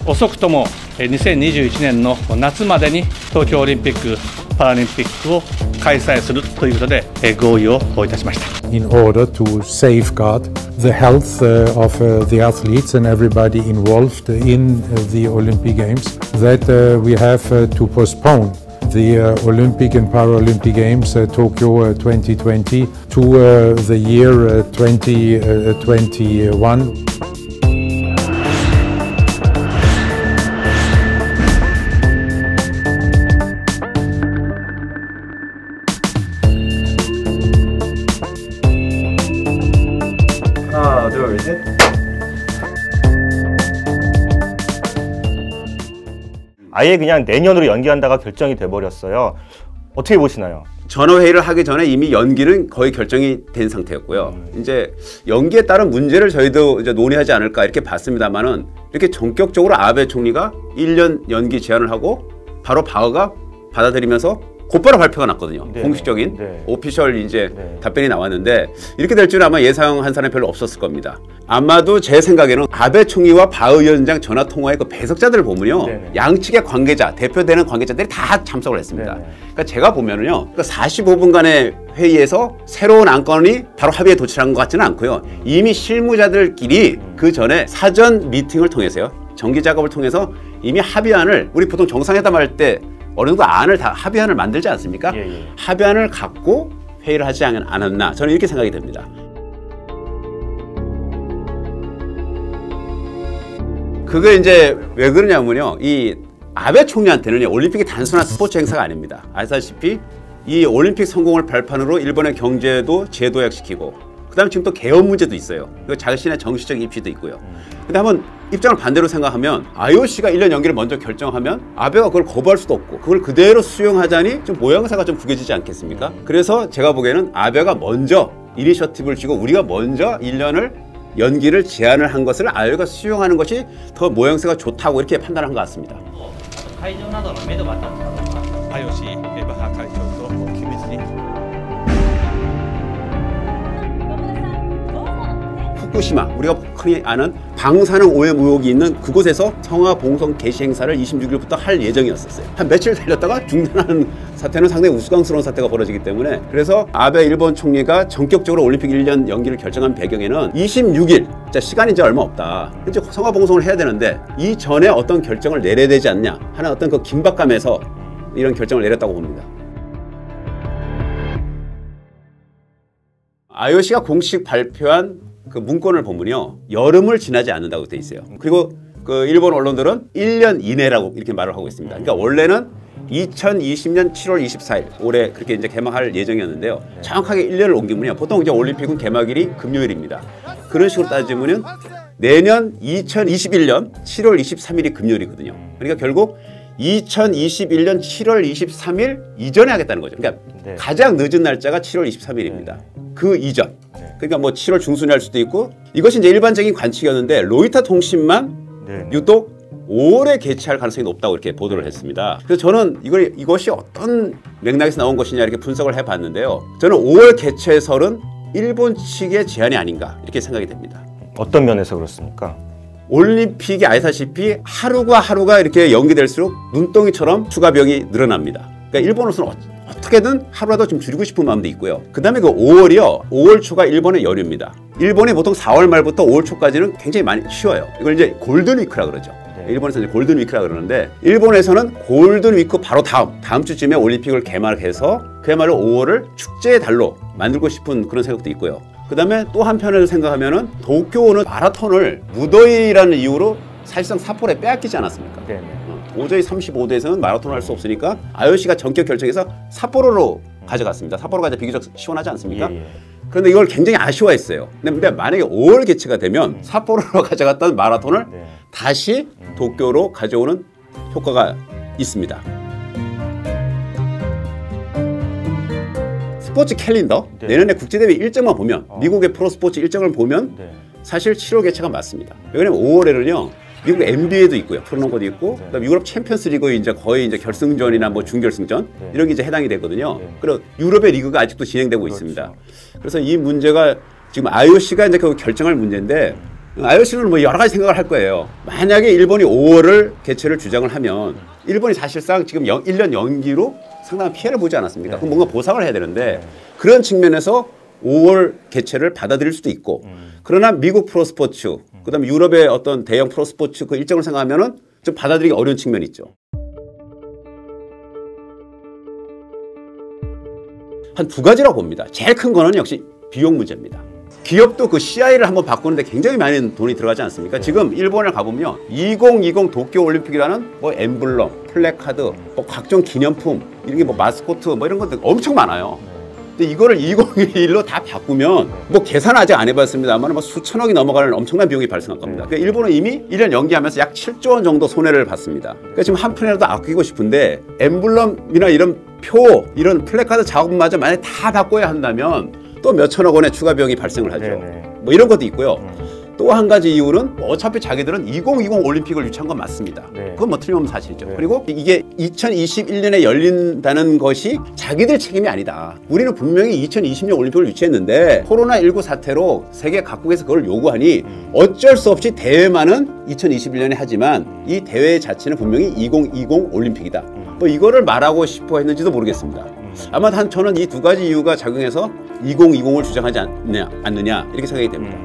遅くとも2021年の夏までに東京オリンピック・パラリンピックを開催するということで合意をいたしました。In order to safeguard the health of the athletes and everybody involved in the Olympic Games, that we have to postpone the Olympic and Paralympic Games Tokyo 2020 to the year 2021. 하나, 둘, 셋. 아예 그냥 내년으로 연기한다가 결정이 돼버렸어요. 어떻게 보시나요? 전화회의를 하기 전에 이미 연기는 거의 결정이 된 상태였고요. 이제 연기에 따른 문제를 저희도 이제 논의하지 않을까 이렇게 봤습니다만은 이렇게 전격적으로 아베 총리가 1년 연기 제안을 하고 바로 바흐가 받아들이면서 곧바로 발표가 났거든요. 네, 공식적인 네. 오피셜 이제 답변이 나왔는데 이렇게 될 줄은 아마 예상한 사람이 별로 없었을 겁니다. 아마도 제 생각에는 아베 총리와 바흐 위원장 전화 통화의 그 배석자들을 보면요, 네네. 양측의 관계자, 대표되는 관계자들이 다 참석을 했습니다. 네네. 그러니까 제가 보면은요, 그러니까 45분간의 회의에서 새로운 안건이 바로 합의에 도출한 것 같지는 않고요. 이미 실무자들끼리 그 전에 사전 미팅을 통해서요, 정기 작업을 통해서 이미 합의안을, 우리 보통 정상회담 할 때 어느 정도 안을 다 합의안을 만들지 않습니까? 예. 합의안을 갖고 회의를 하지 않았나, 저는 이렇게 생각이 됩니다. 그게 이제 왜 그러냐면요, 이 아베 총리한테는 올림픽이 단순한 스포츠 행사가 아닙니다. 아시다시피 이 올림픽 성공을 발판으로 일본의 경제도 재도약시키고, 그 다음에 지금 또 개헌 문제도 있어요. 그리고 자신의 정치적 입지도 있고요. 근데 한번 입장을 반대로 생각하면 IOC가 1년 연기를 먼저 결정하면 아베가 그걸 거부할 수도 없고 그걸 그대로 수용하자니 좀 모양새가 좀 구겨지지 않겠습니까? 그래서 제가 보기에는 아베가 먼저 이니셔티브를 쥐고 우리가 먼저 1년을 연기를 제안을 한 것을 IOC가 수용하는 것이 더 모양새가 좋다고 이렇게 판단한 것 같습니다. 会場などの目処が立ったのか IOC バッハ会長と緊密に 후쿠시마, 우리가 흔히 아는 방사능 오염 의혹이 있는 그곳에서 성화봉송 개시 행사를 26일부터 할 예정이었었어요. 한 며칠 달렸다가 중단하는 사태는 상당히 우스꽝스러운 사태가 벌어지기 때문에, 그래서 아베 일본 총리가 전격적으로 올림픽 1년 연기를 결정한 배경에는 26일, 자, 시간이 이제 얼마 없다. 이제 성화봉송을 해야 되는데 이 전에 어떤 결정을 내려야 되지 않냐 하는 어떤 그 긴박감에서 이런 결정을 내렸다고 봅니다. IOC가 공식 발표한 그 문건을 보면요, 여름을 지나지 않는다고 돼 있어요. 그리고 그 일본 언론들은 1년 이내라고 이렇게 말을 하고 있습니다. 그러니까 원래는 2020년 7월 24일 올해 그렇게 이제 개막할 예정이었는데요. 정확하게 1년을 옮기면요, 보통 이제 올림픽은 개막일이 금요일입니다. 그런 식으로 따지면은 내년 2021년 7월 23일이 금요일이거든요. 그러니까 결국 2021년 7월 23일 이전에 하겠다는 거죠. 그러니까 가장 늦은 날짜가 7월 23일입니다. 그 이전. 그러니까 뭐 7월 중순에 할 수도 있고, 이것이 이제 일반적인 관측이었는데 로이터 통신만 유독 5월에 개최할 가능성이 높다고 이렇게 보도를 했습니다. 그래서 저는 이것이 어떤 맥락에서 나온 것이냐 이렇게 분석을 해봤는데요. 저는 5월 개최설은 일본 측의 제안이 아닌가 이렇게 생각이 됩니다. 어떤 면에서 그렇습니까? 올림픽이 아시다시피 하루가 하루가 이렇게 연기될수록 눈덩이처럼 추가 비용이 늘어납니다. 그러니까 일본으로서는 어떻게든 하루라도 좀 줄이고 싶은 마음도 있고요. 그 다음에 그 5월이요, 5월 초가 일본의 연휴입니다. 일본이 보통 4월 말부터 5월 초까지는 굉장히 많이 쉬어요. 이걸 이제 골든위크라 그러죠. 일본에서 이제 골든위크라 그러는데, 일본에서는 골든위크 바로 다음 주쯤에 올림픽을 개막해서 그야말로 5월을 축제의 달로 만들고 싶은 그런 생각도 있고요. 그 다음에 또 한편으로 생각하면은 도쿄는 마라톤을 무더위라는 이유로 사실상 삿포로에 빼앗기지 않았습니까? 도저히 35도에서는 마라톤을 할 수 없으니까 IOC가 전격 결정해서 삿포로로 가져갔습니다. 삿포로가 이제 비교적 시원하지 않습니까? 그런데 이걸 굉장히 아쉬워했어요. 근데 만약에 5월 개최가 되면 삿포로로 가져갔던 마라톤을 다시 도쿄로 가져오는 효과가 있습니다. 스포츠 캘린더, 내년에 국제대회 일정만 보면, 미국의 프로스포츠 일정을 보면 사실 7월 개최가 맞습니다. 왜냐면 5월에는요, 미국 NBA도 있고요, 프로농구도 있고, 그다음에 유럽 챔피언스 리그 이제 거의 이제 결승전이나 뭐 준결승전 이런 게 이제 해당이 되거든요. 그리고 유럽의 리그가 아직도 진행되고 있습니다. 그래서 이 문제가 지금 IOC가 이제 그 결정할 문제인데, IOC는 뭐 여러 가지 생각을 할 거예요. 만약에 일본이 5월을 개최를 주장을 하면 일본이 사실상 지금 1년 연기로 상당한 피해를 보지 않았습니까? 그럼 뭔가 보상을 해야 되는데 그런 측면에서 5월 개최를 받아들일 수도 있고 그러나 미국 프로스포츠 그다음에 유럽의 어떤 대형 프로스포츠 그 일정을 생각하면은 좀 받아들이기 어려운 측면이 있죠. 한 두 가지라고 봅니다. 제일 큰 거는 역시 비용 문제입니다. 기업도 그 CI를 한번 바꾸는데 굉장히 많은 돈이 들어가지 않습니까? 지금 일본에 가보면 2020 도쿄올림픽이라는 뭐 엠블럼, 플래카드, 뭐 각종 기념품, 이런 게 뭐 마스코트 뭐 이런 것들 엄청 많아요. 근데 이거를 2021로 다 바꾸면 뭐 계산 아직 안 해봤습니다만 뭐 수천억이 넘어가는 엄청난 비용이 발생할 겁니다. 그러니까 일본은 이미 1년 연기하면서 약 7조 원 정도 손해를 봤습니다. 그러니까 지금 한 푼이라도 아끼고 싶은데 엠블럼이나 이런 표, 이런 플래카드 작업마저 만약에 다 바꿔야 한다면 또 몇천억 원의 추가 비용이 발생을 하죠. 뭐 이런 것도 있고요. 또 한 가지 이유는 어차피 자기들은 2020 올림픽을 유치한 건 맞습니다. 그건 뭐 틀림없는 사실이죠. 그리고 이게 2021년에 열린다는 것이 자기들 책임이 아니다. 우리는 분명히 2020년 올림픽을 유치했는데 코로나19 사태로 세계 각국에서 그걸 요구하니 어쩔 수 없이 대회만은 2021년에 하지만 이 대회 자체는 분명히 2020 올림픽이다. 뭐 이거를 말하고 싶어 했는지도 모르겠습니다. 아마 저는 이 두 가지 이유가 작용해서 2020을 주장하지 않느냐 이렇게 생각이 됩니다.